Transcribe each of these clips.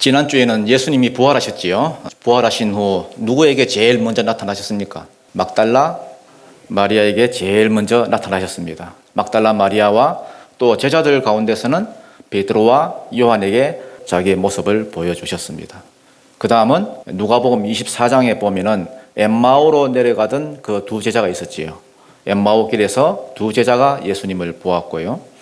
지난주에는 예수님이 부활하셨지요. 부활하신 후 누구에게 제일 먼저 나타나셨습니까? 막달라 마리아에게 제일 먼저 나타나셨습니다. 막달라 마리아와 또 제자들 가운데서는 베드로와 요한에게 자기의 모습을 보여주셨습니다. 그 다음은 누가복음 24장에 보면은 엠마오로 내려가던 그 두 제자가 있었지요. 엠마오 길에서 두 제자가 예수님을 보았고요.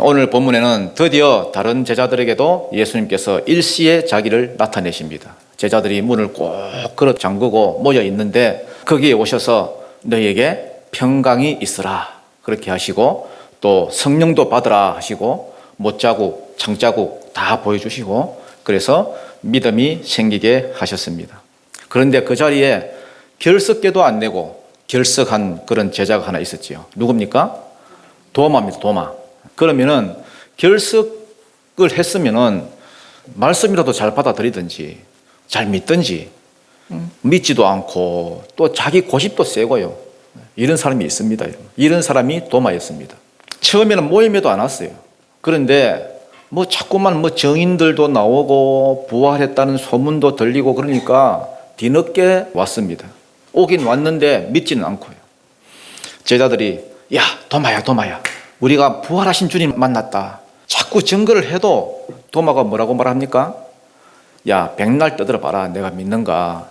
오늘 본문에는 드디어 다른 제자들에게도 예수님께서 일시에 자기를 나타내십니다. 제자들이 문을 꼭 걸어 잠그고 모여 있는데 거기에 오셔서 너희에게 평강이 있으라 그렇게 하시고 또 성령도 받으라 하시고 못자국, 창자국 다 보여주시고 그래서 믿음이 생기게 하셨습니다. 그런데 그 자리에 결석계도 안 내고 결석한 그런 제자가 하나 있었지요. 누굽니까? 도마입니다. 도마. 그러면은 결석을 했으면은 말씀이라도 잘 받아들이든지 잘 믿든지 믿지도 않고 또 자기 고집도 세고요. 이런 사람이 있습니다. 이런 사람이 도마였습니다. 처음에는 모임에도 안 왔어요. 그런데 뭐 자꾸만 뭐 정인들도 나오고 부활했다는 소문도 들리고 그러니까 뒤늦게 왔습니다. 오긴 왔는데 믿지는 않고요. 제자들이 야 도마야 우리가 부활하신 주님 만났다. 자꾸 증거를 해도 도마가 뭐라고 말합니까? 야 백날 떠들어 봐라. 내가 믿는가.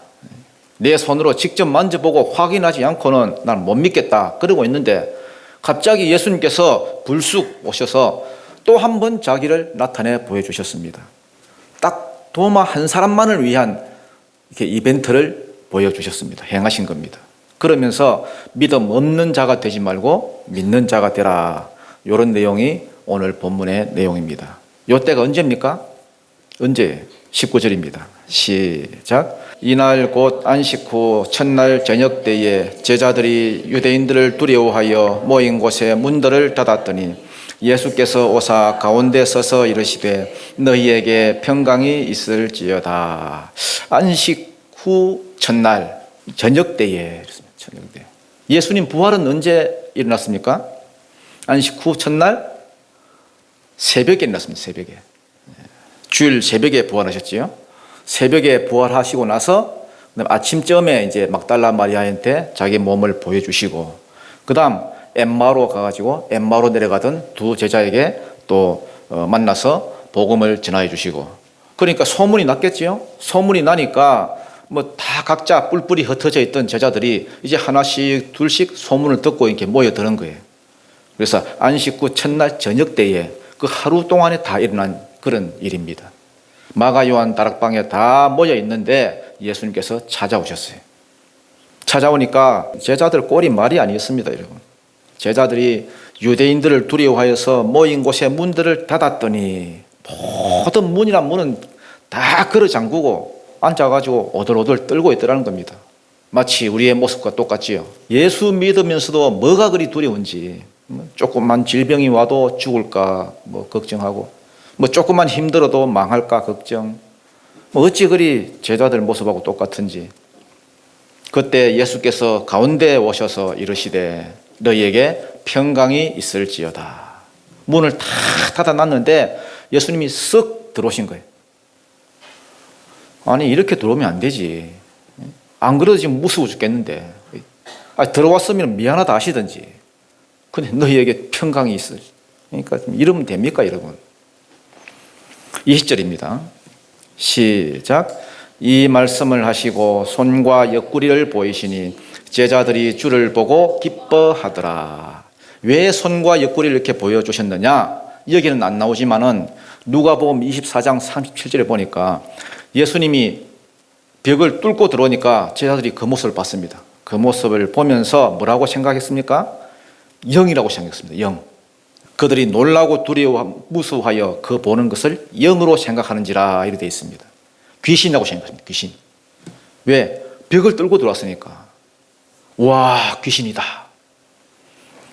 내 손으로 직접 만져보고 확인하지 않고는 난 못 믿겠다. 그러고 있는데 갑자기 예수님께서 불쑥 오셔서 또 한 번 자기를 나타내 보여주셨습니다. 딱 도마 한 사람만을 위한 이렇게 이벤트를 보여주셨습니다. 행하신 겁니다. 그러면서 믿음 없는 자가 되지 말고 믿는 자가 되라. 이런 내용이 오늘 본문의 내용입니다. 이때가 언제입니까? 언제? 19절입니다. 시작. 이날 곧 안식 후 첫날 저녁 때에 제자들이 유대인들을 두려워하여 모인 곳에 문들을 닫았더니 예수께서 오사 가운데 서서 이르시되 너희에게 평강이 있을지어다. 안식 후 첫날 저녁 때에 저녁 때. 예수님 부활은 언제 일어났습니까? 안식 후 첫날 새벽에 일어났습니다. 새벽에. 주일 새벽에 부활하셨지요. 새벽에 부활하시고 나서 아침쯤에 이제 막달라 마리아한테 자기 몸을 보여주시고 그다음 엠마오로 가가지고 엠마오로 내려가던 두 제자에게 또 만나서 복음을 전하여 주시고 그러니까 소문이 났겠지요. 소문이 나니까 뭐 다 각자 뿔뿔이 흩어져 있던 제자들이 이제 하나씩 둘씩 소문을 듣고 이렇게 모여드는 거예요. 그래서 안식 후 첫날 저녁 때에 그 하루 동안에 다 일어난 그런 일입니다. 마가 요한 다락방에 다 모여 있는데 예수님께서 찾아오셨어요. 찾아오니까 제자들 꼴이 말이 아니었습니다, 여러분. 제자들이 유대인들을 두려워하여서 모인 곳에 문들을 닫았더니 모든 문이란 문은 다 걸어 잠그고 앉아가지고 오들오들 떨고 있더라는 겁니다. 마치 우리의 모습과 똑같지요. 예수 믿으면서도 뭐가 그리 두려운지 조금만 질병이 와도 죽을까 뭐 걱정하고 뭐 조금만 힘들어도 망할까 걱정 뭐 어찌 그리 제자들 모습하고 똑같은지 그때 예수께서 가운데에 오셔서 이르시되 너희에게 평강이 있을지어다. 문을 다 닫아놨는데 예수님이 쓱 들어오신 거예요. 아니 이렇게 들어오면 안 되지. 안 그래도 지금 무서워 죽겠는데 들어왔으면 미안하다 하시든지 근데 너희에게 평강이 있을. 그러니까 이러면 됩니까 여러분? 20절입니다. 시작. 이 말씀을 하시고 손과 옆구리를 보이시니 제자들이 주를 보고 기뻐하더라. 왜 손과 옆구리를 이렇게 보여주셨느냐? 여기는 안 나오지만은 누가복음 24장 37절에 보니까 예수님이 벽을 뚫고 들어오니까 제자들이 그 모습을 봤습니다. 그 모습을 보면서 뭐라고 생각했습니까? 영이라고 생각했습니다. 영. 그들이 놀라고 두려워 무서워하여 그 보는 것을 영으로 생각하는지라 이렇게 되어 있습니다. 귀신이라고 생각합니다. 귀신. 왜? 벽을 뚫고 들어왔으니까. 와, 귀신이다.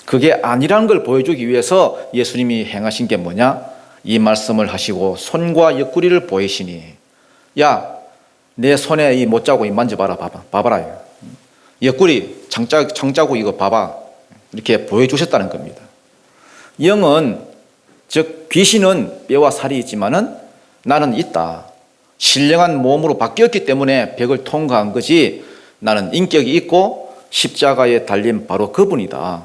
그게 아니라는 걸 보여주기 위해서 예수님이 행하신 게 뭐냐? 이 말씀을 하시고 손과 옆구리를 보이시니 야, 내 손에 이 못자국 만져봐라. 봐봐라. 옆구리 창자국 이거 봐봐. 이렇게 보여주셨다는 겁니다. 영은 즉 귀신은 뼈와 살이 있지만은 나는 있다. 신령한 몸으로 바뀌었기 때문에 벽을 통과한 거지, 나는 인격이 있고 십자가에 달린 바로 그분이다.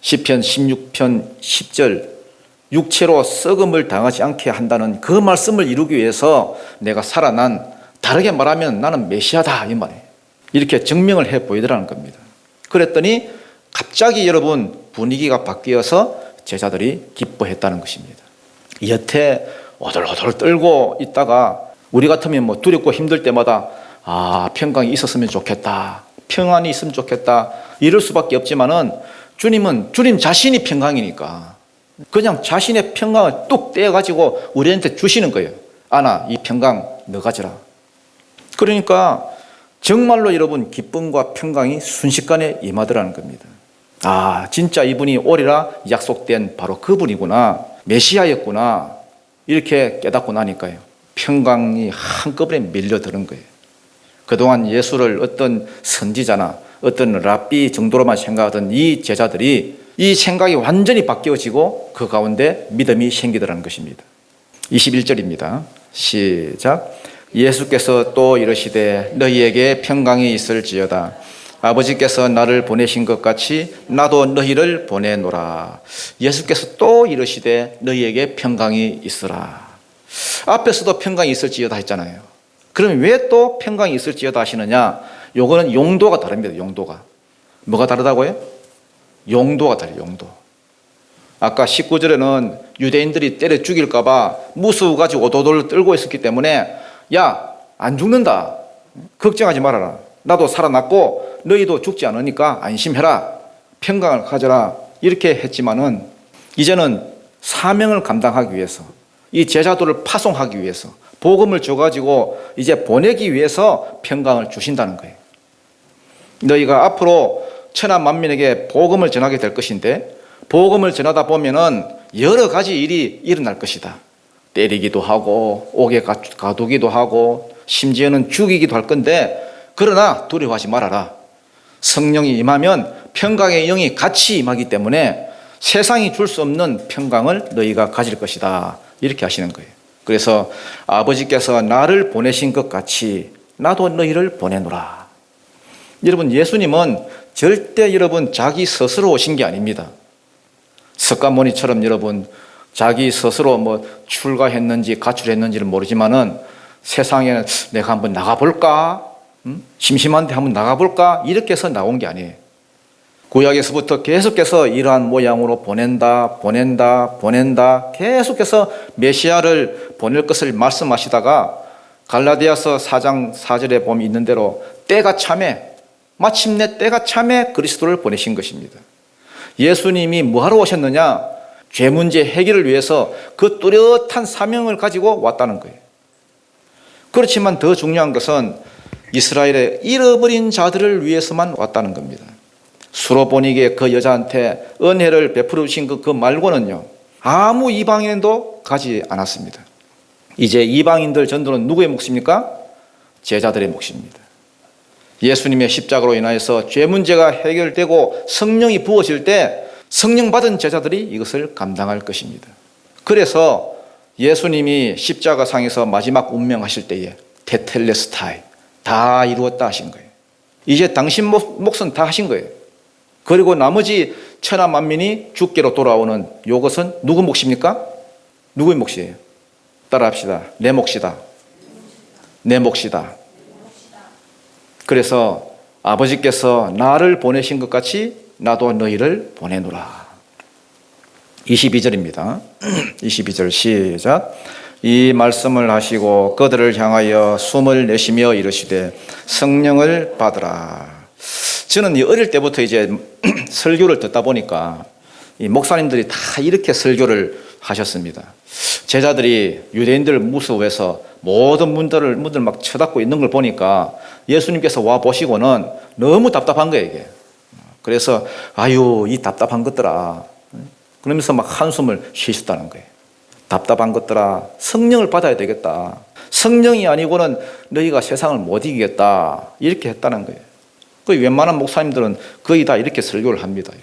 시편 16편 10절, 육체로 썩음을 당하지 않게 한다는 그 말씀을 이루기 위해서 내가 살아난, 다르게 말하면 나는 메시아다 이 말이에요. 이렇게 증명을 해 보이더라는 겁니다. 그랬더니 갑자기 여러분 분위기가 바뀌어서 제자들이 기뻐했다는 것입니다. 여태 오돌오돌 떨고 있다가 우리 같으면 뭐 두렵고 힘들 때마다 평강이 있었으면 좋겠다, 평안이 있으면 좋겠다 이럴 수밖에 없지만은 주님은 주님 자신이 평강이니까 그냥 자신의 평강을 뚝 떼어가지고 우리한테 주시는 거예요. 아나 이 평강 너 가져라. 그러니까 정말로 여러분 기쁨과 평강이 순식간에 임하더라는 겁니다. 진짜 이분이 오리라 약속된 바로 그분이구나, 메시아였구나, 이렇게 깨닫고 나니까요 평강이 한꺼번에 밀려드는 거예요. 그동안 예수를 어떤 선지자나 어떤 랍비 정도로만 생각하던 이 제자들이 이 생각이 완전히 바뀌어지고 그 가운데 믿음이 생기더라는 것입니다. 21절입니다. 시작. 예수께서 또 이르시되 너희에게 평강이 있을지어다. 아버지께서 나를 보내신 것 같이 나도 너희를 보내노라. 예수께서 또 이르시되 너희에게 평강이 있으라. 앞에서도 평강이 있을지어다 했잖아요. 그러면 왜 또 평강이 있을지어다 하시느냐? 요거는 용도가 다릅니다. 용도가. 뭐가 다르다고요? 용도가 달라요. 용도. 아까 19절에는 유대인들이 때려 죽일까 봐 무수 가지고 오도돌 떨고 있었기 때문에 야, 안 죽는다, 걱정하지 말아라, 나도 살아났고 너희도 죽지 않으니까 안심해라, 평강을 가져라, 이렇게 했지만은 이제는 사명을 감당하기 위해서, 이 제자들을 파송하기 위해서, 복음을 줘가지고 이제 보내기 위해서 평강을 주신다는 거예요. 너희가 앞으로 천하 만민에게 복음을 전하게 될 것인데, 복음을 전하다 보면은 여러 가지 일이 일어날 것이다. 때리기도 하고 옥에 가두기도 하고 심지어는 죽이기도 할 건데, 그러나 두려워하지 말아라. 성령이 임하면 평강의 영이 같이 임하기 때문에 세상이 줄 수 없는 평강을 너희가 가질 것이다, 이렇게 하시는 거예요. 그래서 아버지께서 나를 보내신 것 같이 나도 너희를 보내노라. 여러분, 예수님은 절대 여러분 자기 스스로 오신 게 아닙니다. 석가모니처럼 여러분 자기 스스로 뭐 출가했는지 가출했는지를 모르지만은 세상에 내가 한번 나가볼까? 심심한데 한번 나가볼까? 이렇게 해서 나온 게 아니에요. 구약에서부터 계속해서 이러한 모양으로 보낸다 계속해서 메시아를 보낼 것을 말씀하시다가 갈라디아서 4장 4절에 보면 있는 대로 때가 참에, 마침내 때가 참에 그리스도를 보내신 것입니다. 예수님이 뭐하러 오셨느냐? 죄 문제 해결을 위해서 그 뚜렷한 사명을 가지고 왔다는 거예요. 그렇지만 더 중요한 것은 이스라엘의 잃어버린 자들을 위해서만 왔다는 겁니다. 수로보니게 그 여자한테 은혜를 베풀어 주신 그 말고는요 아무 이방인도 가지 않았습니다. 이제 이방인들 전도는 누구의 몫입니까? 제자들의 몫입니다. 예수님의 십자가로 인하여서 죄 문제가 해결되고 성령이 부어질 때 성령 받은 제자들이 이것을 감당할 것입니다. 그래서 예수님이 십자가상에서 마지막 운명하실 때에 테텔레스타이, 다 이루었다 하신 거예요. 이제 당신 몫은 다 하신 거예요. 그리고 나머지 천하 만민이 주께로 돌아오는 이것은 누구 몫입니까? 누구의 몫이에요? 따라합시다. 내 몫이다. 내 몫이다. 그래서 아버지께서 나를 보내신 것 같이 나도 너희를 보내노라. 22절입니다. 22절 시작. 이 말씀을 하시고 그들을 향하여 숨을 내쉬며 이르시되 성령을 받으라. 저는 어릴 때부터 이제 설교를 듣다 보니까 이 목사님들이 다 이렇게 설교를 하셨습니다. 제자들이 유대인들을 무서워해서 모든 문들을 막 쳐닫고 있는 걸 보니까 예수님께서 와 보시고는 너무 답답한 거예요, 이게. 그래서 아유, 이 답답한 것들아, 그러면서 막 한숨을 쉬셨다는 거예요. 답답한 것들아, 성령을 받아야 되겠다. 성령이 아니고는 너희가 세상을 못 이기겠다, 이렇게 했다는 거예요. 그 웬만한 목사님들은 거의 다 이렇게 설교를 합니다.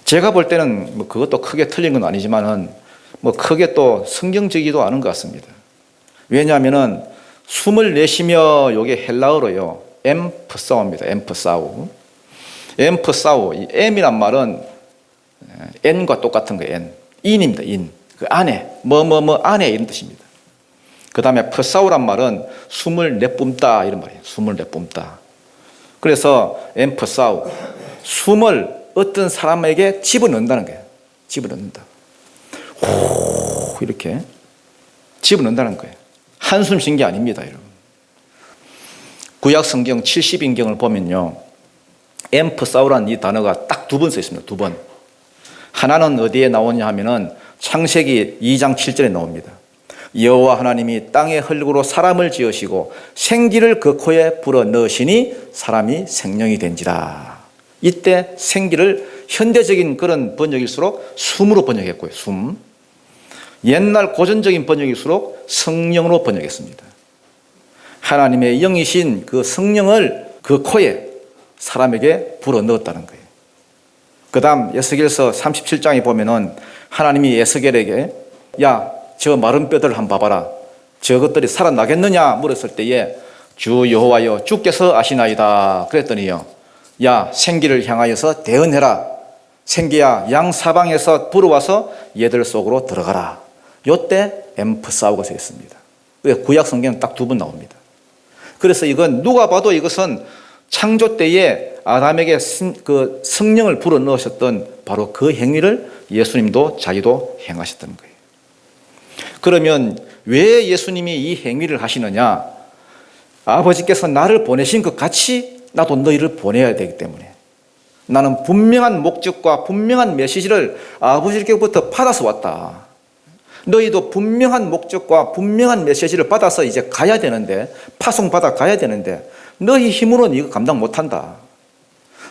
제가 볼 때는 뭐 그것도 크게 틀린 건 아니지만은 뭐 크게 또 성경적이지도 않은 것 같습니다. 왜냐하면은 숨을 내쉬며 요게 헬라어로요. 엠프사우입니다. 엠프사우. 엠프사우. 이 M이란 말은 N과 똑같은 거예요. N. 인입니다. 인. 그 안에 뭐뭐뭐 안에 이런 뜻입니다. 그 다음에 프사우란 말은 숨을 내뿜다 이런 말이에요. 숨을 내뿜다. 그래서 엠프사우. 숨을 어떤 사람에게 집어넣는다는 거예요. 집어넣는다. 호 이렇게 집어넣는다는 거예요. 한숨 쉰 게 아닙니다, 여러분. 구약 성경 70인경을 보면요. 엠프사우라는 이 단어가 딱 두 번 써 있습니다. 두 번. 하나는 어디에 나오냐 하면은 창세기 2장 7절에 나옵니다. 여호와 하나님이 땅의 흙으로 사람을 지으시고 생기를 그 코에 불어 넣으시니 사람이 생명이 된지라. 이때 생기를 현대적인 그런 번역일수록 숨으로 번역했고요. 숨. 옛날 고전적인 번역일수록 성령으로 번역했습니다. 하나님의 영이신 그 성령을 그 코에 사람에게 불어 넣었다는 거예요. 그 다음 에스겔서 37장에 보면은 하나님이 에스겔에게 야, 저 마른 뼈들을 한번 봐봐라. 저것들이 살아나겠느냐 물었을 때에 주 여호와여 주께서 아시나이다 그랬더니요. 야, 생기를 향하여서 대언해라. 생기야, 양 사방에서 불어와서 얘들 속으로 들어가라. 요때 엠프사우가 서 있습니다. 구약 성경은 딱 두 번 나옵니다. 그래서 이건 누가 봐도 이것은 창조 때에 아담에게 그 성령을 불어 넣으셨던 바로 그 행위를 예수님도 자기도 행하셨던 거예요. 그러면 왜 예수님이 이 행위를 하시느냐? 아버지께서 나를 보내신 것 같이 나도 너희를 보내야 되기 때문에 나는 분명한 목적과 분명한 메시지를 아버지께로부터 받아서 왔다. 너희도 분명한 목적과 분명한 메시지를 받아서 이제 가야 되는데, 파송받아 가야 되는데 너희 힘으로는 이거 감당 못한다.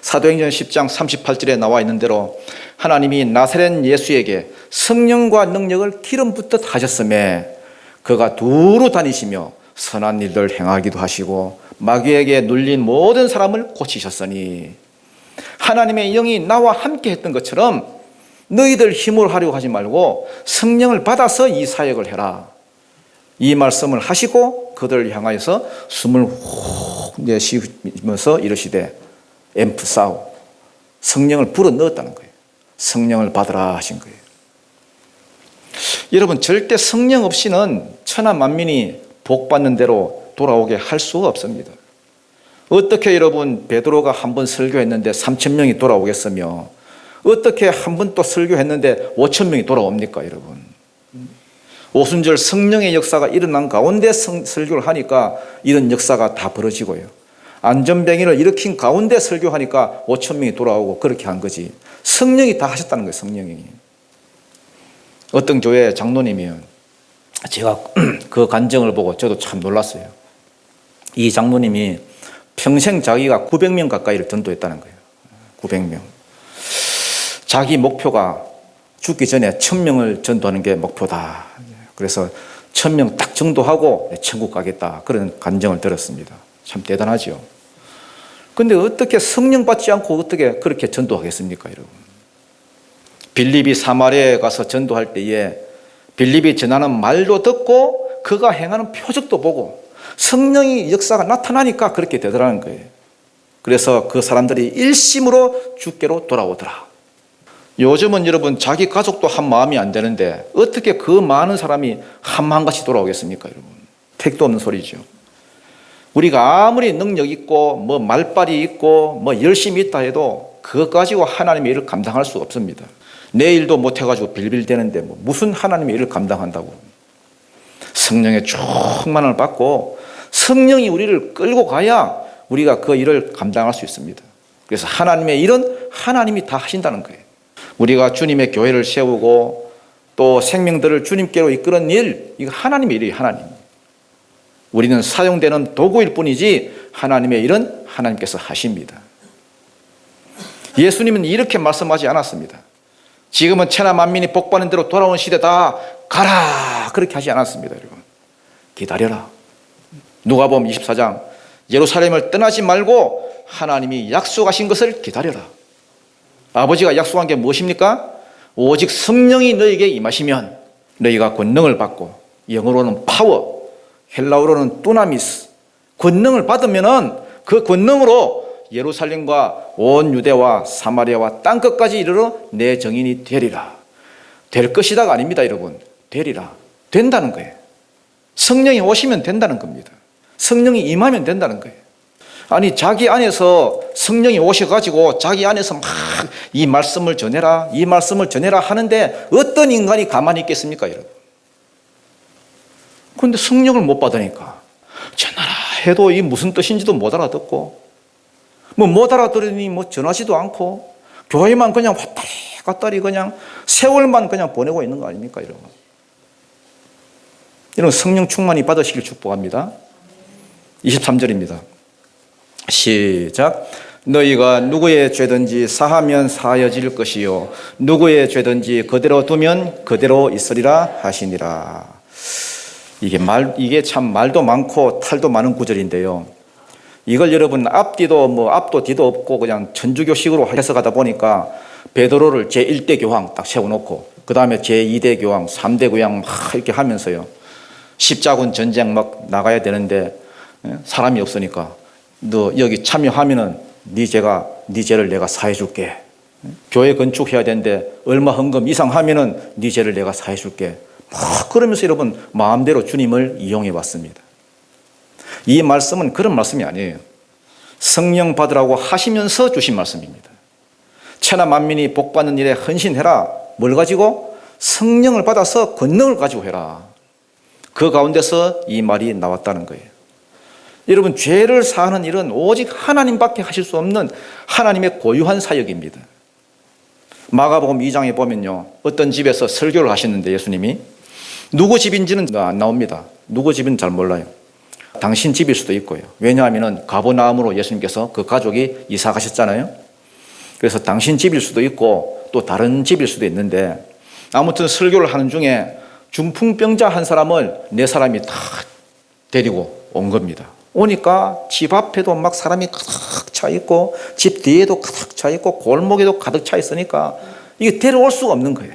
사도행전 10장 38절에 나와 있는 대로 하나님이 나사렛 예수에게 성령과 능력을 기름 붓듯 하셨음에 그가 두루 다니시며 선한 일들 행하기도 하시고 마귀에게 눌린 모든 사람을 고치셨으니 하나님의 영이 나와 함께 했던 것처럼 너희들 힘으로 하려고 하지 말고 성령을 받아서 이 사역을 해라. 이 말씀을 하시고 그들을 향하여서 숨을 훅 내쉬면서 이르시되 엠프사우, 성령을 불어 넣었다는 거예요. 성령을 받으라 하신 거예요. 여러분, 절대 성령 없이는 천하 만민이 복받는 대로 돌아오게 할 수가 없습니다. 어떻게 여러분 베드로가 한 번 설교했는데 3,000명이 돌아오겠으며 어떻게 한 번 또 설교했는데 5,000명이 돌아옵니까, 여러분? 오순절 성령의 역사가 일어난 가운데 설교를 하니까 이런 역사가 다 벌어지고요. 안전병이를 일으킨 가운데 설교하니까 5,000명이 돌아오고 그렇게 한 거지. 성령이 다 하셨다는 거예요, 성령이. 어떤 교회 장로님이 제가 그 간증을 보고 저도 참 놀랐어요. 이 장로님이 평생 자기가 900명 가까이를 전도했다는 거예요. 900명. 자기 목표가 죽기 전에 1,000명을 전도하는 게 목표다. 그래서 1,000명 딱 전도하고 천국 가겠다. 그런 간증을 들었습니다. 참 대단하죠. 근데 어떻게 성령 받지 않고 어떻게 그렇게 전도하겠습니까, 여러분? 빌립이 사마리아에 가서 전도할 때에 빌립이 전하는 말도 듣고 그가 행하는 표적도 보고 성령의 역사가 나타나니까 그렇게 되더라는 거예요. 그래서 그 사람들이 일심으로 주께로 돌아오더라. 요즘은 여러분 자기 가족도 한 마음이 안 되는데 어떻게 그 많은 사람이 한 마음같이 돌아오겠습니까, 여러분? 택도 없는 소리죠. 우리가 아무리 능력 있고 뭐 말빨이 있고 뭐 열심히 있다 해도 그것 가지고 하나님의 일을 감당할 수 없습니다. 내 일도 못해가지고 빌빌대는데 뭐 무슨 하나님의 일을 감당한다고. 성령의 충만을 받고 성령이 우리를 끌고 가야 우리가 그 일을 감당할 수 있습니다. 그래서 하나님의 일은 하나님이 다 하신다는 거예요. 우리가 주님의 교회를 세우고 또 생명들을 주님께로 이끄는 일, 이거 하나님의 일이에요, 하나님. 우리는 사용되는 도구일 뿐이지 하나님의 일은 하나님께서 하십니다. 예수님은 이렇게 말씀하지 않았습니다. 지금은 천하 만민이 복받는 대로 돌아오는 시대다. 가라. 그렇게 하지 않았습니다, 여러분. 기다려라. 누가복음 24장 예루살렘을 떠나지 말고 하나님이 약속하신 것을 기다려라. 아버지가 약속한 게 무엇입니까? 오직 성령이 너에게 임하시면 너희가 권능을 받고 영어로는 파워, 헬라어로는 뚜나미스, 권능을 받으면은 그 권능으로 예루살렘과 온 유대와 사마리아와 땅끝까지 이르러 내 정인이 되리라. 될 것이다가 아닙니다, 여러분. 되리라. 된다는 거예요. 성령이 오시면 된다는 겁니다. 성령이 임하면 된다는 거예요. 아니, 자기 안에서 성령이 오셔가지고 자기 안에서 막 이 말씀을 전해라, 이 말씀을 전해라 하는데 어떤 인간이 가만히 있겠습니까, 여러분? 그런데 성령을 못 받으니까 전하라 해도 이 무슨 뜻인지도 못 알아듣고 못 알아들으니 전하지도 않고 교회만 그냥 왔다리 갔다리 그냥 세월만 그냥 보내고 있는 거 아닙니까, 여러분? 이런 성령 충만히 받으시길 축복합니다. 23절입니다. 시작. 너희가 누구의 죄든지 사하면 사하여질 것이요 누구의 죄든지 그대로 두면 그대로 있으리라 하시니라. 이게 참 말도 많고 탈도 많은 구절인데요. 이걸 여러분 앞뒤도 앞도 뒤도 없고 그냥 천주교식으로 해석하다 보니까 베드로를 제1대 교황 딱 세워놓고 그 다음에 제2대 교황, 3대 교황 막 이렇게 하면서요. 십자군 전쟁 막 나가야 되는데 사람이 없으니까 너 여기 참여하면은 네 죄를 내가 사해 줄게. 교회 건축해야 되는데 얼마 헌금 이상 하면은 네 죄를 내가 사해 줄게. 막 그러면서 여러분 마음대로 주님을 이용해 왔습니다. 이 말씀은 그런 말씀이 아니에요. 성령 받으라고 하시면서 주신 말씀입니다. 천하 만민이 복받는 일에 헌신해라. 뭘 가지고? 성령을 받아서 권능을 가지고 해라. 그 가운데서 이 말이 나왔다는 거예요. 여러분, 죄를 사하는 일은 오직 하나님밖에 하실 수 없는 하나님의 고유한 사역입니다. 마가복음 2장에 보면요, 어떤 집에서 설교를 하셨는데 예수님이 누구 집인지는 안 나옵니다. 누구 집인지 잘 몰라요. 당신 집일 수도 있고요. 왜냐하면 가버나움으로 예수님께서 그 가족이 이사 가셨잖아요. 그래서 당신 집일 수도 있고 또 다른 집일 수도 있는데 아무튼 설교를 하는 중에 중풍병자 한 사람을 네 사람이 다 데리고 온 겁니다. 오니까 집 앞에도 막 사람이 가득 차 있고 집 뒤에도 가득 차 있고 골목에도 가득 차 있으니까 이게 데려올 수가 없는 거예요.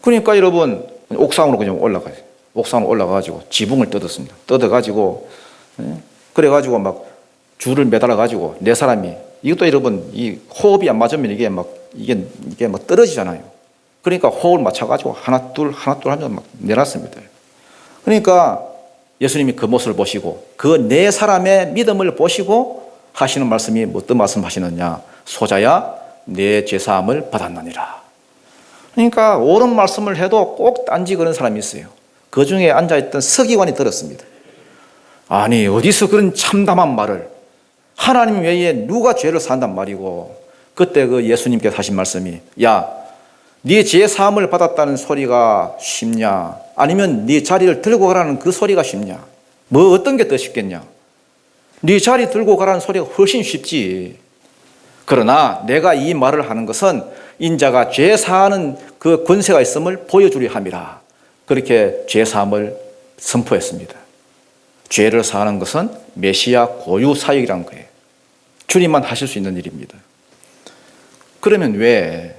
그러니까 여러분 옥상으로 그냥 올라가요. 옥상으로 올라가가지고 지붕을 뜯었습니다. 뜯어가지고 그래가지고 막 줄을 매달아가지고 네 사람이 이것도 여러분 이 호흡이 안 맞으면 이게 막 떨어지잖아요. 그러니까 호흡을 맞춰가지고 하나 둘 하면 막 내놨습니다. 그러니까 예수님이 그 모습을 보시고 그 네 사람의 믿음을 보시고 하시는 말씀이 어떤 말씀 하시느냐. 소자야 내 죄사함을 받았느니라. 그러니까 옳은 말씀을 해도 꼭 딴지 그런 사람이 있어요. 그 중에 앉아있던 서기관이 들었습니다. 아니 어디서 그런 참담한 말을, 하나님 외에 누가 죄를 산단 말이고. 그때 그 예수님께서 하신 말씀이 야, 네 죄사함을 받았다는 소리가 쉽냐 아니면 네 자리를 들고 가라는 그 소리가 쉽냐. 뭐 어떤 게 더 쉽겠냐. 네 자리 들고 가라는 소리가 훨씬 쉽지. 그러나 내가 이 말을 하는 것은 인자가 죄사하는 그 권세가 있음을 보여주려 함이라. 그렇게 죄사함을 선포했습니다. 죄를 사하는 것은 메시아 고유 사역이라는 거예요. 주님만 하실 수 있는 일입니다. 그러면 왜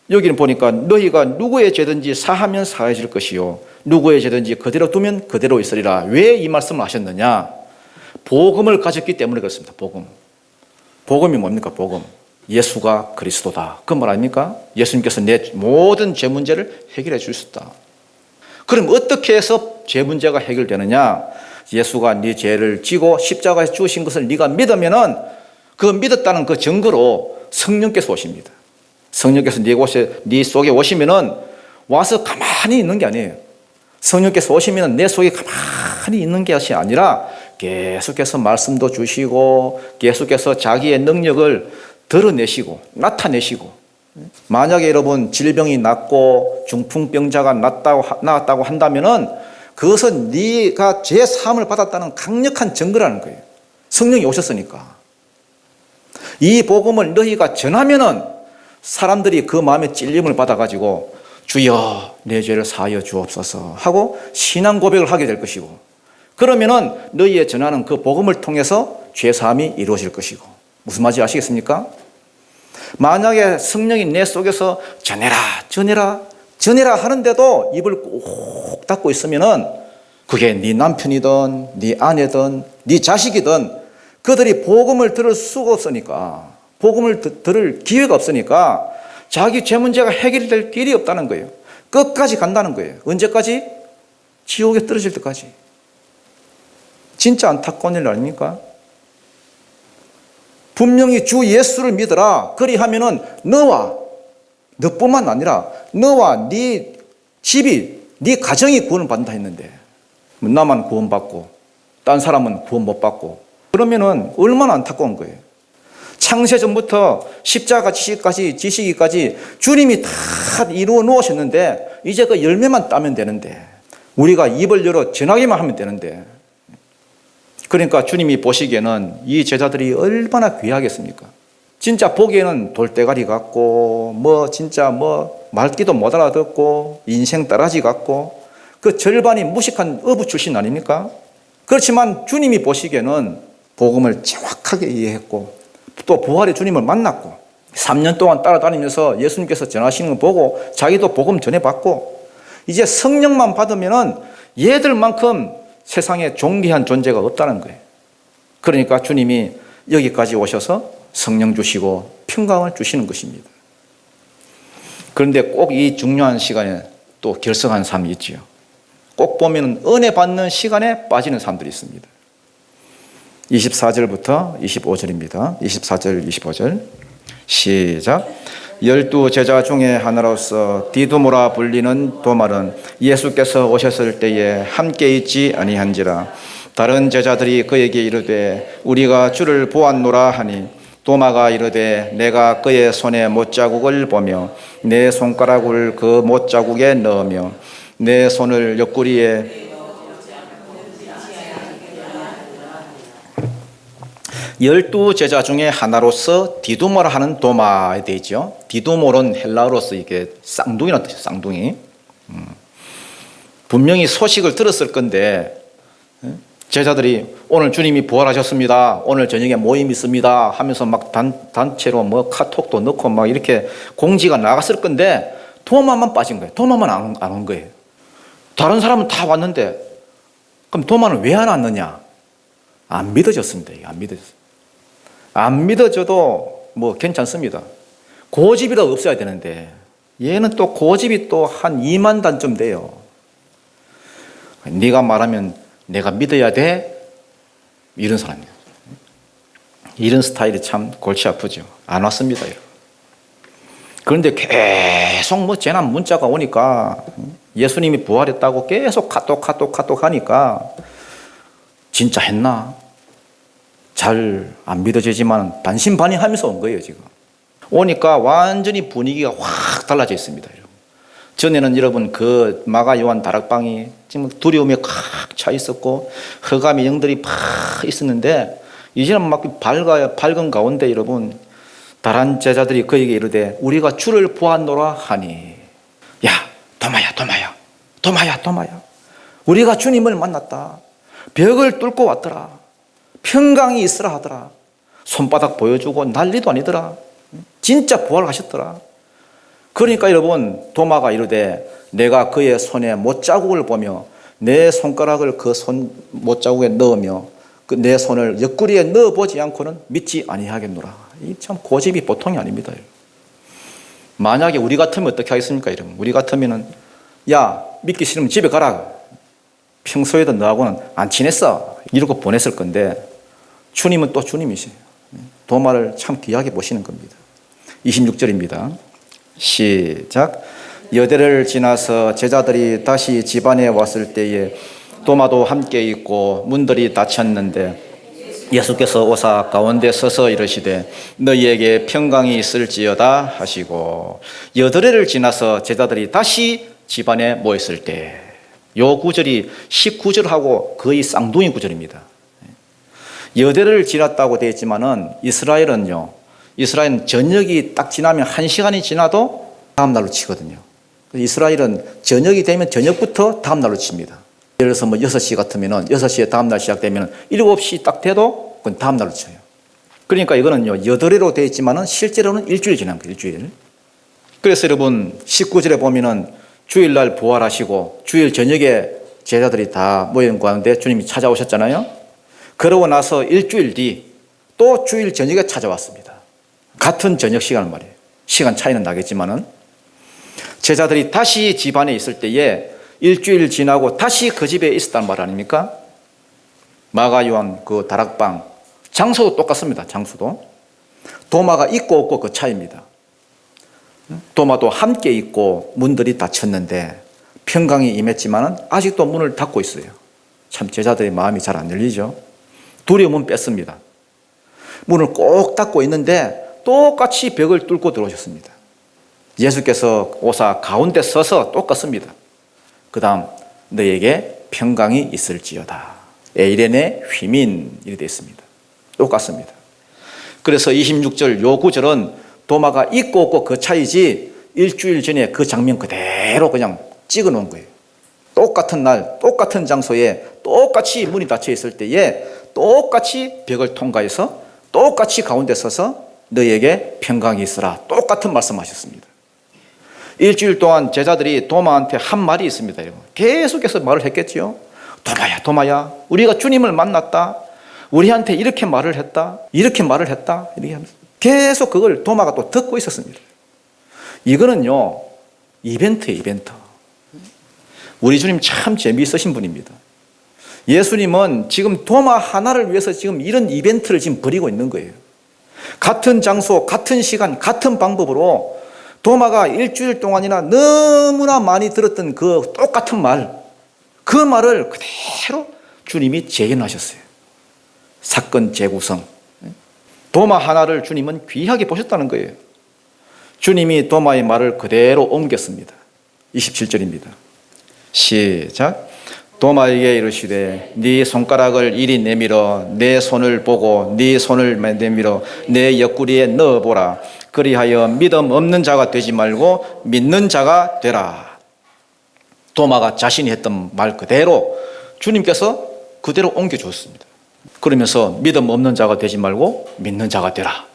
여기는 보니까 너희가 누구의 죄든지 사하면 사해질 것이요 누구의 죄든지 그대로 두면 그대로 있으리라. 왜 이 말씀을 하셨느냐. 복음을 가졌기 때문에 그렇습니다. 복음이 뭡니까? 복음. 예수가 그리스도다. 그 말 아닙니까? 예수님께서 내 모든 죄 문제를 해결해 주셨다. 그럼 어떻게 해서 죄 문제가 해결되느냐. 예수가 네 죄를 지고 십자가에 죽으신 것을 네가 믿으면은 그 믿었다는 그 증거로 성령께서 오십니다. 성령께서 네 속에 오시면은 와서 가만히 있는 게 아니에요. 성령께서 오시면은 내 속에 가만히 있는 것이 아니라 계속해서 말씀도 주시고 계속해서 자기의 능력을 드러내시고 나타내시고. 만약에 여러분 질병이 낫고 중풍병자가 나았다고 한다면은 그것은 네가 죄 사함을 받았다는 강력한 증거라는 거예요. 성령이 오셨으니까. 이 복음을 너희가 전하면은 사람들이 그 마음에 찔림을 받아가지고 주여 내 죄를 사하여 주옵소서 하고 신앙 고백을 하게 될 것이고, 그러면은 너희의 전하는 그 복음을 통해서 죄 사함이 이루어질 것이고. 무슨 말인지 아시겠습니까? 만약에 성령이 내 속에서 전해라 하는데도 입을 꼭 닫고 있으면은 그게 네 남편이든 네 아내든 네 자식이든 그들이 복음을 들을 수가 없으니까, 복음을 들을 기회가 없으니까 자기 죄 문제가 해결될 길이 없다는 거예요. 끝까지 간다는 거예요. 언제까지? 지옥에 떨어질 때까지. 진짜 안타까운 일 아닙니까? 분명히 주 예수를 믿어라. 그리하면은 너뿐만 아니라 너와 네 집이, 네 가정이 구원을 받는다 했는데 나만 구원받고 딴 사람은 구원 못 받고, 그러면은 얼마나 안타까운 거예요. 창세전부터 십자가 지시기까지 주님이 다 이루어 놓으셨는데 이제 그 열매만 따면 되는데, 우리가 입을 열어 전하기만 하면 되는데, 그러니까 주님이 보시기에는 이 제자들이 얼마나 귀하겠습니까? 진짜 보기에는 돌대가리 같고 진짜 말귀도 못 알아듣고 인생 따라지 같고 그 절반이 무식한 어부 출신 아닙니까? 그렇지만 주님이 보시기에는 복음을 정확하게 이해했고 또 부활의 주님을 만났고 3년 동안 따라다니면서 예수님께서 전하시는 걸 보고 자기도 복음 전해받고 이제 성령만 받으면은 얘들만큼 세상에 존귀한 존재가 없다는 거예요. 그러니까 주님이 여기까지 오셔서 성령 주시고 평강을 주시는 것입니다. 그런데 꼭 이 중요한 시간에 또 결석한 사람이 있지요. 꼭 보면 은혜 받는 시간에 빠지는 사람들이 있습니다. 24절부터 25절입니다. 24절, 25절 시작. 12 제자 중에 하나로서 디두모라 불리는 도마는 예수께서 오셨을 때에 함께 있지 아니한지라. 다른 제자들이 그에게 이르되 우리가 주를 보았노라 하니 도마가 이르되 내가 그의 손에 못자국을 보며 내 손가락을 그 못자국에 넣으며 내 손을 옆구리에 12 제자 중에 하나로서 디두모라 하는 도마에 되죠. 디두모는 헬라어로서 이게 쌍둥이라는 뜻이에요. 쌍둥이. 분명히 소식을 들었을 건데 제자들이 오늘 주님이 부활하셨습니다. 오늘 저녁에 모임 있습니다. 하면서 막 단체로 카톡도 넣고 막 이렇게 공지가 나갔을 건데 도마만 빠진 거예요. 도마만 안 온 거예요. 다른 사람은 다 왔는데 그럼 도마는 왜 안 왔느냐? 안 믿어졌습니다. 안 믿어졌어요. 안 믿어져도 괜찮습니다. 고집이라도 없어야 되는데 얘는 또 고집이 또 한 2만 단쯤 돼요. 네가 말하면 내가 믿어야 돼? 이런 사람이에요. 이런 스타일이 참 골치 아프죠. 안 왔습니다. 그런데 계속 재난 문자가 오니까 예수님이 부활했다고 계속 카톡 하니까 진짜 했나? 잘 안 믿어지지만 반신반의하면서 온 거예요. 지금 오니까 완전히 분위기가 확 달라져 있습니다. 전에는 여러분 그 마가 요한 다락방이 지금 두려움에 꽉 차 있었고 허감의 영들이 팍 있었는데 이제는 막 밝은 가운데 여러분 다른 제자들이 그에게 이르되 우리가 주를 보았노라 하니 야 도마야 우리가 주님을 만났다. 벽을 뚫고 왔더라. 평강이 있으라 하더라. 손바닥 보여주고 난리도 아니더라. 진짜 부활하셨더라. 그러니까 여러분 도마가 이르되 내가 그의 손에 못자국을 보며 내 손가락을 그 손 못자국에 넣으며 내 손을 옆구리에 넣어보지 않고는 믿지 아니하겠노라. 이 참 고집이 보통이 아닙니다. 만약에 우리 같으면 어떻게 하겠습니까? 여러분 우리 같으면은 야 믿기 싫으면 집에 가라. 평소에도 너하고는 안 친했어. 이러고 보냈을 건데 주님은 또 주님이세요. 도마를 참 귀하게 보시는 겁니다. 26절입니다. 시작. 여대를 지나서 제자들이 다시 집안에 왔을 때에 도마도 함께 있고 문들이 닫혔는데 예수께서 오사 가운데 서서 이르시되 너희에게 평강이 있을지어다 하시고 여드레를 지나서 제자들이 다시 집안에 모였을 때 요 구절이 19절하고 거의 쌍둥이 구절입니다. 여대를 지났다고 되어 있지만은 이스라엘은 저녁이 딱 지나면 1시간이 지나도 다음 날로 치거든요. 이스라엘은 저녁이 되면 저녁부터 다음 날로 칩니다. 예를 들어서 6시 같으면은 6시에 다음 날 시작되면 7시 딱 돼도 그건 다음 날로 쳐요. 그러니까 이거는요, 여드레로 되어 있지만은 실제로는 일주일 지난 거예요, 일주일. 그래서 여러분 19절에 보면은 주일날 부활하시고 주일 저녁에 제자들이 다 모인 가운데 주님이 찾아오셨잖아요. 그러고 나서 일주일 뒤 또 주일 저녁에 찾아왔습니다. 같은 저녁 시간 말이에요. 시간 차이는 나겠지만은 제자들이 다시 집 안에 있을 때에 일주일 지나고 다시 그 집에 있었단 말 아닙니까? 마가 요한 그 다락방 장소도 똑같습니다. 장소도 도마가 있고 없고 그 차이입니다. 도마도 함께 있고 문들이 닫혔는데 평강이 임했지만은 아직도 문을 닫고 있어요. 참 제자들의 마음이 잘 안 열리죠. 두려움은 뺐습니다. 문을 꼭 닫고 있는데 똑같이 벽을 뚫고 들어오셨습니다. 예수께서 오사 가운데 서서 똑같습니다. 그 다음 너에게 평강이 있을지어다. 에이레네 휘민 이렇게 되어 있습니다. 똑같습니다. 그래서 26절 요 구절은 도마가 있고 없고 그 차이지 일주일 전에 그 장면 그대로 그냥 찍어 놓은 거예요. 똑같은 날 똑같은 장소에 똑같이 문이 닫혀 있을 때에 똑같이 벽을 통과해서 똑같이 가운데 서서 너에게 평강이 있으라 똑같은 말씀하셨습니다. 일주일 동안 제자들이 도마한테 한 말이 있습니다. 계속해서 말을 했겠지요. 도마야 도마야 우리가 주님을 만났다. 우리한테 이렇게 말을 했다. 이렇게 말을 했다. 이렇게 하면서 계속 그걸 도마가 또 듣고 있었습니다. 이거는요 이벤트예요. 이벤트. 우리 주님 참 재미있으신 분입니다. 예수님은 지금 도마 하나를 위해서 지금 이런 이벤트를 지금 벌이고 있는 거예요. 같은 장소, 같은 시간, 같은 방법으로 도마가 일주일 동안이나 너무나 많이 들었던 그 똑같은 말, 그 말을 그대로 주님이 재현하셨어요. 사건 재구성. 도마 하나를 주님은 귀하게 보셨다는 거예요. 주님이 도마의 말을 그대로 옮겼습니다. 27절입니다. 시작. 도마에게 이르시되 네 손가락을 이리 내밀어 내 손을 보고 네 손을 내밀어 내 옆구리에 넣어보라. 그리하여 믿음 없는 자가 되지 말고 믿는 자가 되라. 도마가 자신이 했던 말 그대로 주님께서 그대로 옮겨주었습니다. 그러면서 믿음 없는 자가 되지 말고 믿는 자가 되라.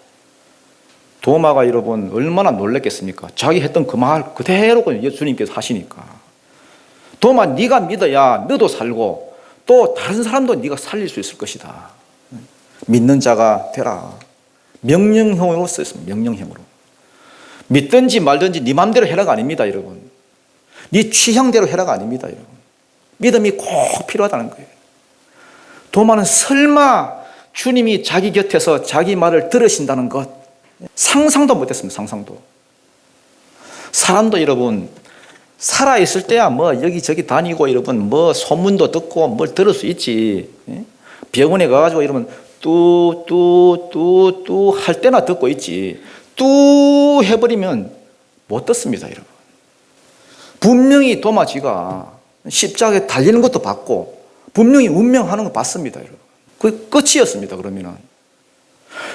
도마가 여러분 얼마나 놀랐겠습니까? 자기 했던 그 말 그대로 주님께서 하시니까. 도마 네가 믿어야 너도 살고 또 다른 사람도 네가 살릴 수 있을 것이다. 믿는 자가 되라. 명령형으로 쓰였습니다. 명령형으로. 믿든지 말든지 네 마음대로 해라가 아닙니다. 여러분. 네 취향대로 해라가 아닙니다. 여러분. 믿음이 꼭 필요하다는 거예요. 도마는 설마 주님이 자기 곁에서 자기 말을 들으신다는 것 상상도 못했습니다. 상상도. 사람도 여러분 살아있을 때야 뭐 여기저기 다니고 여러분 뭐 소문도 듣고 뭘 들을 수 있지. 병원에 가가지고 여러분 뚜 할 때나 듣고 있지. 뚜 해버리면 못 듣습니다. 여러분. 분명히 도마지가 십자가에 달리는 것도 봤고 분명히 운명하는 거 봤습니다. 여러분. 그게 끝이었습니다. 그러면은.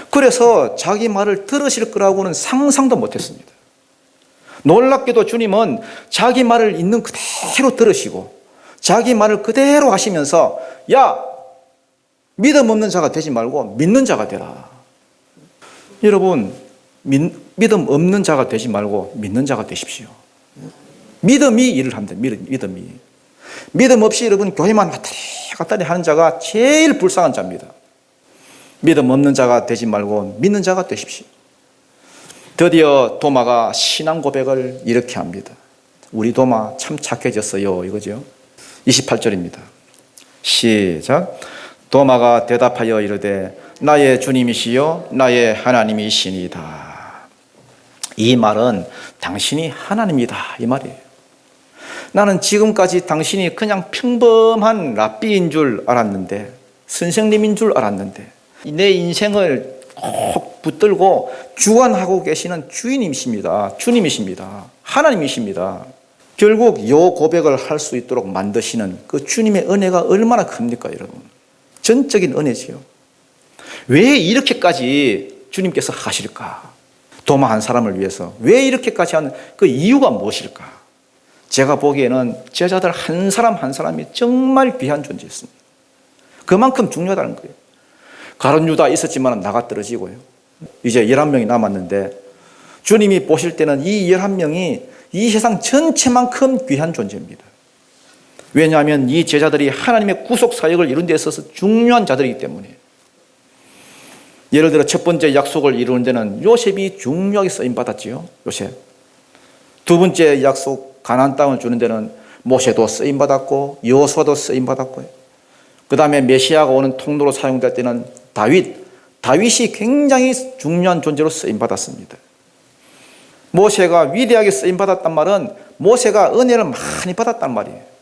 그래서 자기 말을 들으실 거라고는 상상도 못했습니다. 놀랍게도 주님은 자기 말을 있는 그대로 들으시고 자기 말을 그대로 하시면서 야 믿음 없는 자가 되지 말고 믿는 자가 되라. 여러분 믿음 없는 자가 되지 말고 믿는 자가 되십시오. 믿음이 일을 합니다. 믿음이. 믿음 없이 여러분 교회만 왔다리 갔다리 하는 자가 제일 불쌍한 자입니다. 믿음 없는 자가 되지 말고 믿는 자가 되십시오. 드디어 도마가 신앙 고백을 이렇게 합니다. 우리 도마 참 착해졌어요. 이거죠. 28절입니다. 시작. 도마가 대답하여 이르되 나의 주님이시요 나의 하나님이시니이다. 이 말은 당신이 하나님이다 이 말이에요. 나는 지금까지 당신이 그냥 평범한 랍비인 줄 알았는데 선생님인 줄 알았는데 내 인생을 꼭 붙들고 주관하고 계시는 주인이십니다. 주님이십니다. 하나님이십니다. 결국 이 고백을 할 수 있도록 만드시는 그 주님의 은혜가 얼마나 큽니까 여러분. 전적인 은혜지요. 왜 이렇게까지 주님께서 하실까? 도마 한 사람을 위해서 왜 이렇게까지 하는 그 이유가 무엇일까? 제가 보기에는 제자들 한 사람 한 사람이 정말 귀한 존재였습니다. 그만큼 중요하다는 거예요. 가룟 유다 있었지만 나가 떨어지고요. 이제 11명이 남았는데 주님이 보실 때는 이 11명이 이 세상 전체만큼 귀한 존재입니다. 왜냐하면 이 제자들이 하나님의 구속 사역을 이룬 데 있어서 중요한 자들이기 때문에. 예를 들어 첫 번째 약속을 이루는 데는 요셉이 중요하게 쓰임받았지요. 요셉. 두 번째 약속 가나안 땅을 주는 데는 모세도 쓰임받았고 여호수아도 쓰임받았고요. 그 다음에 메시아가 오는 통로로 사용될 때는 다윗이 굉장히 중요한 존재로 쓰임받았습니다. 모세가 위대하게 쓰임받았단 말은 모세가 은혜를 많이 받았단 말이에요.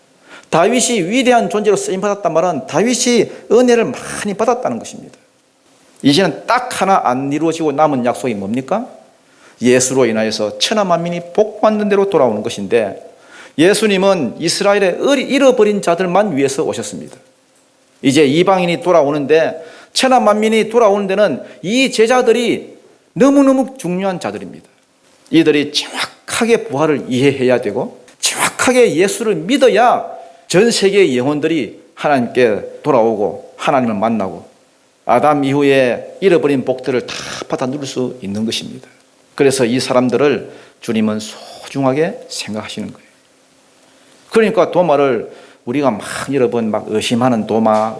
다윗이 위대한 존재로 쓰임받았단 말은 다윗이 은혜를 많이 받았다는 것입니다. 이제는 딱 하나 안 이루어지고 남은 약속이 뭡니까? 예수로 인하여서 천하 만민이 복받는 대로 돌아오는 것인데, 예수님은 이스라엘의 잃어버린 자들만 위해서 오셨습니다. 이제 이방인이 돌아오는데, 천하 만민이 돌아오는 데는 이 제자들이 너무너무 중요한 자들입니다. 이들이 정확하게 부활을 이해해야 되고 정확하게 예수를 믿어야 전 세계의 영혼들이 하나님께 돌아오고 하나님을 만나고 아담 이후에 잃어버린 복들을 다 받아 누릴 수 있는 것입니다. 그래서 이 사람들을 주님은 소중하게 생각하시는 거예요. 그러니까 도마를 우리가 막 여러분 막 의심하는 도마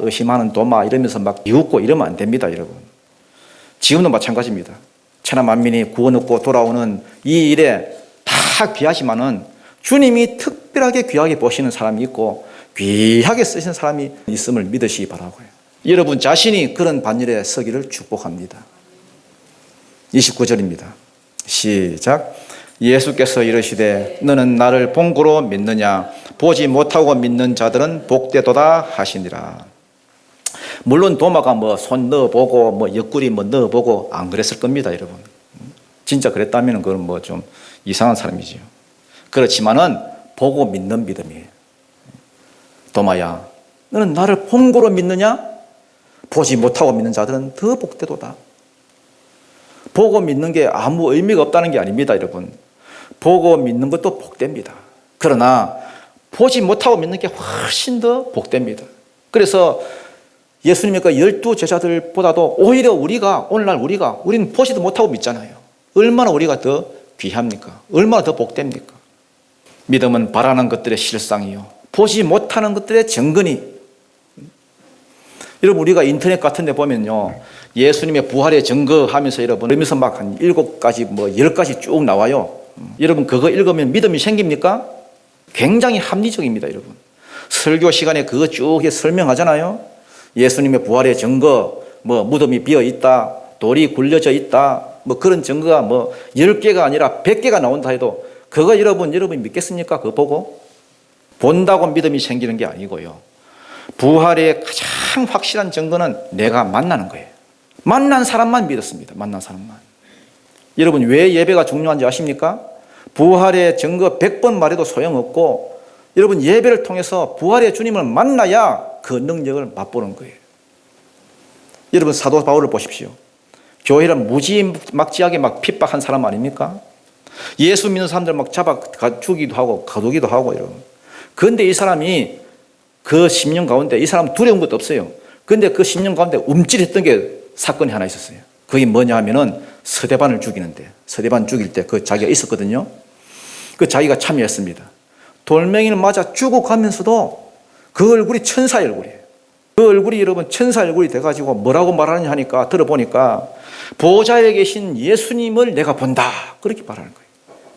이러면서 막 비웃고 이러면 안 됩니다, 여러분. 지금도 마찬가지입니다. 천하 만민이 구원 얻고 돌아오는 이 일에 다 귀하지만은 주님이 특별하게 귀하게 보시는 사람이 있고 귀하게 쓰시는 사람이 있음을 믿으시기 바라고요. 여러분 자신이 그런 반열에 서기를 축복합니다. 29절입니다. 시작. 예수께서 이르시되 너는 나를 본고로 믿느냐? 보지 못하고 믿는 자들은 복되도다 하시니라. 물론 도마가 뭐 손 넣어보고 뭐 옆구리 뭐 넣어보고 안 그랬을 겁니다, 여러분. 진짜 그랬다면 그건 뭐 좀 이상한 사람이지요. 그렇지만은 보고 믿는 믿음이에요. 도마야, 너는 나를 본고로 믿느냐? 보지 못하고 믿는 자들은 더 복되도다. 보고 믿는 게 아무 의미가 없다는 게 아닙니다, 여러분. 보고 믿는 것도 복됩니다. 그러나 보지 못하고 믿는 게 훨씬 더 복됩니다. 그래서 예수님의 그 12 제자들보다도 오히려 오늘날 우리는 보지도 못하고 믿잖아요. 얼마나 우리가 더 귀합니까? 얼마나 더 복됩니까? 믿음은 바라는 것들의 실상이요, 보지 못하는 것들의 증거니. 여러분 우리가 인터넷 같은 데 보면요, 예수님의 부활의 증거 하면서 여러분 그러면서 막 한 7가지 뭐 10가지 쭉 나와요. 여러분 그거 읽으면 믿음이 생깁니까? 굉장히 합리적입니다, 여러분. 설교 시간에 그거 쭉 설명하잖아요. 예수님의 부활의 증거, 뭐 무덤이 비어 있다, 돌이 굴려져 있다, 뭐 그런 증거가 뭐 10개가 아니라 100개가 나온다 해도 그거 여러분이 믿겠습니까? 그거 보고? 본다고 믿음이 생기는 게 아니고요. 부활의 가장 확실한 증거는 내가 만나는 거예요. 만난 사람만 믿었습니다. 만난 사람만. 여러분 왜 예배가 중요한지 아십니까? 부활의 증거 100번 말해도 소용없고, 여러분 예배를 통해서 부활의 주님을 만나야 그 능력을 맛보는 거예요. 여러분 사도 바울을 보십시오. 교회를 무지막지하게 막 핍박한 사람 아닙니까? 예수 믿는 사람들 막 잡아 죽이기도 하고 가두기도 하고 이러고. 그런데 이 사람이 그 10년 가운데 이 사람 두려운 것도 없어요. 그런데 그 10년 가운데 움찔했던 게 사건이 하나 있었어요. 그게 뭐냐 하면은 서대반을 죽이는데, 서대반 죽일 때 그 자기가 있었거든요. 그 자기가 참여했습니다. 돌멩이를 맞아 죽어가면서도 그 얼굴이 천사의 얼굴이에요. 그 얼굴이 여러분 천사의 얼굴이 돼가지고 뭐라고 말하느냐 하니까 들어보니까 보좌에 계신 예수님을 내가 본다, 그렇게 말하는 거예요.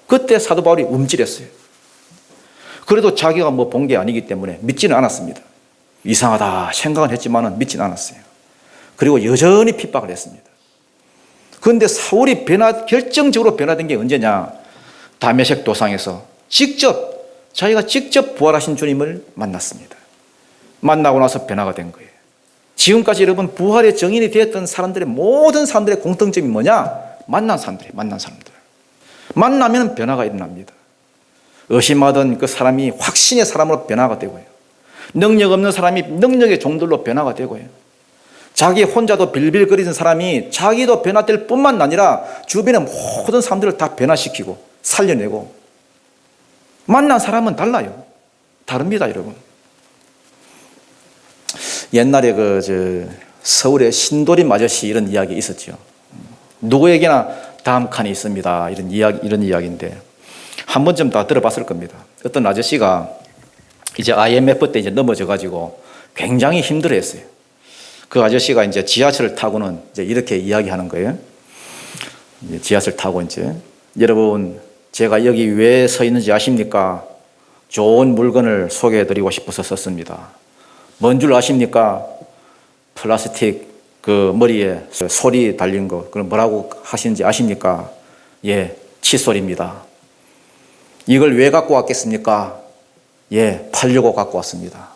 그때 사도 바울이 움찔했어요. 그래도 자기가 뭐 본 게 아니기 때문에 믿지는 않았습니다. 이상하다 생각은 했지만은 믿지는 않았어요. 그리고 여전히 핍박을 했습니다. 그런데 사울이 결정적으로 변화된 게 언제냐? 다메섹 도상에서 자기가 직접 부활하신 주님을 만났습니다. 만나고 나서 변화가 된 거예요. 지금까지 여러분 부활의 증인이 되었던 사람들의 모든 사람들의 공통점이 뭐냐? 만난 사람들. 만나면 변화가 일어납니다. 의심하던 그 사람이 확신의 사람으로 변화가 되고요. 능력 없는 사람이 능력의 종들로 변화가 되고요. 자기 혼자도 빌빌거리는 사람이 자기도 변화될 뿐만 아니라 주변의 모든 사람들을 다 변화시키고 살려내고. 만난 사람은 달라요. 다릅니다, 여러분. 옛날에 서울의 신도림 아저씨 이런 이야기 있었죠. 누구에게나 다음 칸이 있습니다. 이런 이야기인데 한 번쯤 다 들어봤을 겁니다. 어떤 아저씨가 이제 IMF 때 이제 넘어져가지고 굉장히 힘들어했어요. 그 아저씨가 이제 지하철을 타고는 이제 이렇게 이야기하는 거예요. 이제 지하철 타고 이제 여러분 제가 여기 왜 서 있는지 아십니까? 좋은 물건을 소개해드리고 싶어서 썼습니다. 뭔 줄 아십니까? 플라스틱 그 머리에 소리 달린 거 그걸 뭐라고 하시는지 아십니까? 예, 칫솔입니다. 이걸 왜 갖고 왔겠습니까? 예, 팔려고 갖고 왔습니다.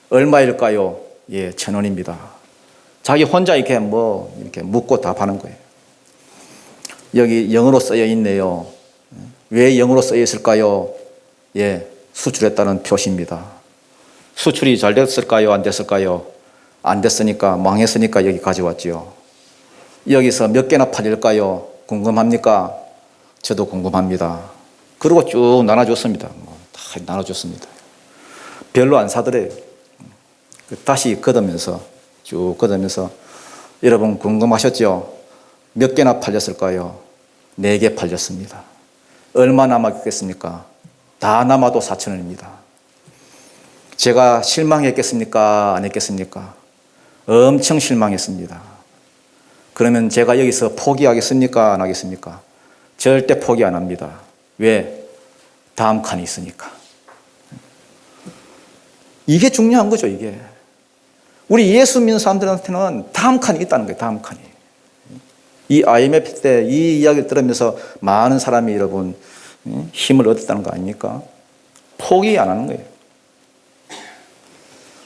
얼마일까요? 예, 1,000원입니다. 자기 혼자 이렇게 이렇게 묻고 답하는 거예요. 여기 영어로 쓰여 있네요. 왜 영어로 쓰여 있을까요? 예, 수출했다는 표시입니다. 수출이 잘 됐을까요? 안 됐을까요? 안 됐으니까, 망했으니까 여기 가져왔지요. 여기서 몇 개나 팔릴까요? 궁금합니까? 저도 궁금합니다. 그리고 쭉 나눠줬습니다. 다 나눠줬습니다. 별로 안 사더래요. 다시 걷으면서, 쭉 걷으면서, 여러분 궁금하셨죠? 몇 개나 팔렸을까요? 4개 팔렸습니다. 얼마 남았겠습니까? 다 남아도 4,000원입니다. 제가 실망했겠습니까? 안 했겠습니까? 엄청 실망했습니다. 그러면 제가 여기서 포기하겠습니까? 안 하겠습니까? 절대 포기 안 합니다. 왜? 다음 칸이 있으니까. 이게 중요한 거죠, 이게. 우리 예수 믿는 사람들한테는 다음 칸이 있다는 거예요, 다음 칸이. 이 IMF 때 이 이야기를 들으면서 많은 사람이 여러분 힘을 얻었다는 거 아닙니까? 포기 안 하는 거예요.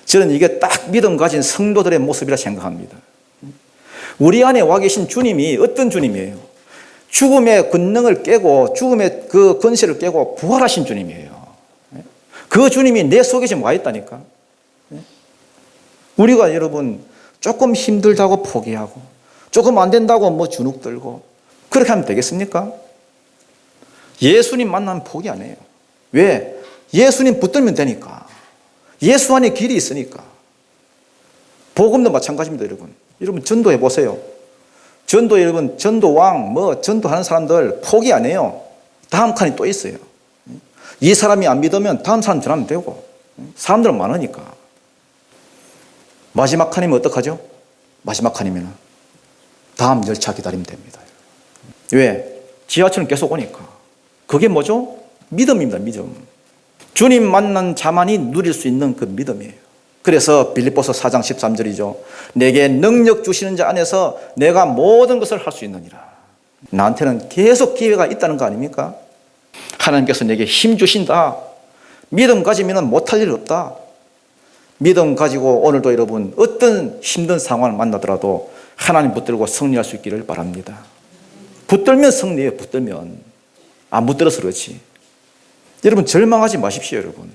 저는 이게 딱 믿음 가진 성도들의 모습이라 생각합니다. 우리 안에 와 계신 주님이 어떤 주님이에요? 죽음의 권능을 깨고 죽음의 그 권세를 깨고 부활하신 주님이에요. 그 주님이 내 속에 지금 와 있다니까. 우리가 여러분 조금 힘들다고 포기하고 조금 안 된다고 주눅 들고 그렇게 하면 되겠습니까? 예수님 만나면 포기 안 해요. 왜? 예수님 붙들면 되니까. 예수 안에 길이 있으니까. 복음도 마찬가지입니다, 여러분. 여러분 전도해 보세요. 전도 여러분, 전도왕, 전도하는 사람들 포기 안 해요. 다음 칸이 또 있어요. 이 사람이 안 믿으면 다음 사람 전하면 되고. 사람들은 많으니까. 마지막 칸이면 어떡하죠? 마지막 칸이면 다음 열차 기다리면 됩니다. 왜? 지하철은 계속 오니까. 그게 뭐죠? 믿음입니다, 믿음. 주님 만난 자만이 누릴 수 있는 그 믿음이에요. 그래서 빌립보서 4장 13절이죠. 내게 능력 주시는 자 안에서 내가 모든 것을 할 수 있느니라. 나한테는 계속 기회가 있다는 거 아닙니까? 하나님께서 내게 힘 주신다. 믿음 가지면 못할 일 없다. 믿음 가지고 오늘도 여러분 어떤 힘든 상황을 만나더라도 하나님 붙들고 승리할 수 있기를 바랍니다. 붙들면 승리해요. 붙들면. 안 붙들어서 그렇지. 여러분 절망하지 마십시오. 여러분.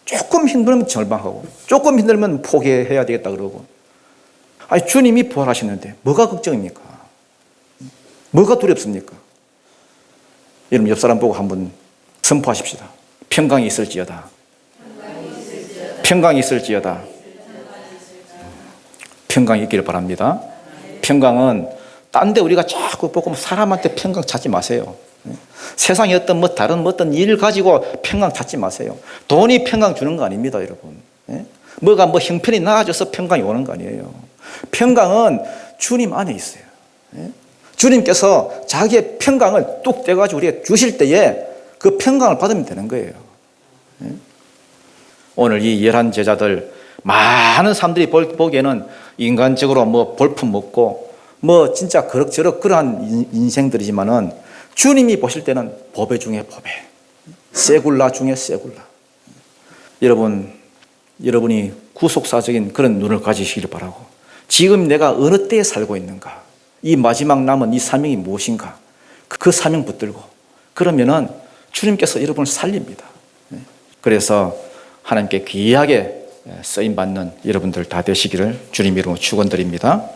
조금 힘들면 절망하고 조금 힘들면 포기해야 되겠다 그러고. 아니 주님이 부활하셨는데 뭐가 걱정입니까? 뭐가 두렵습니까? 여러분 옆 사람 보고 한번 선포하십시다. 평강이 있을지어다. 평강이 있을지어다. 평강이 있기를 바랍니다. 평강은 딴 데 우리가 자꾸 보고 사람한테 평강 찾지 마세요. 세상에 다른 어떤 일 가지고 평강 찾지 마세요. 돈이 평강 주는 거 아닙니다, 여러분. 뭐가 형편이 나아져서 평강이 오는 거 아니에요. 평강은 주님 안에 있어요. 주님께서 자기의 평강을 뚝 떼가지고 우리에게 주실 때에 그 평강을 받으면 되는 거예요. 오늘 이 11 제자들 많은 사람들이 보기에는 인간적으로 볼품 없고 진짜 그럭저럭 그러한 인생들이지만은 주님이 보실 때는 보배 중에 보배, 세굴라 중에 세굴라. 여러분이 구속사적인 그런 눈을 가지시기를 바라고 지금 내가 어느 때에 살고 있는가, 이 마지막 남은 이 사명이 무엇인가, 그 사명 붙들고 그러면은 주님께서 여러분을 살립니다. 그래서 하나님께 귀하게 쓰임받는 여러분들 다 되시기를 주님 이름으로 축원드립니다.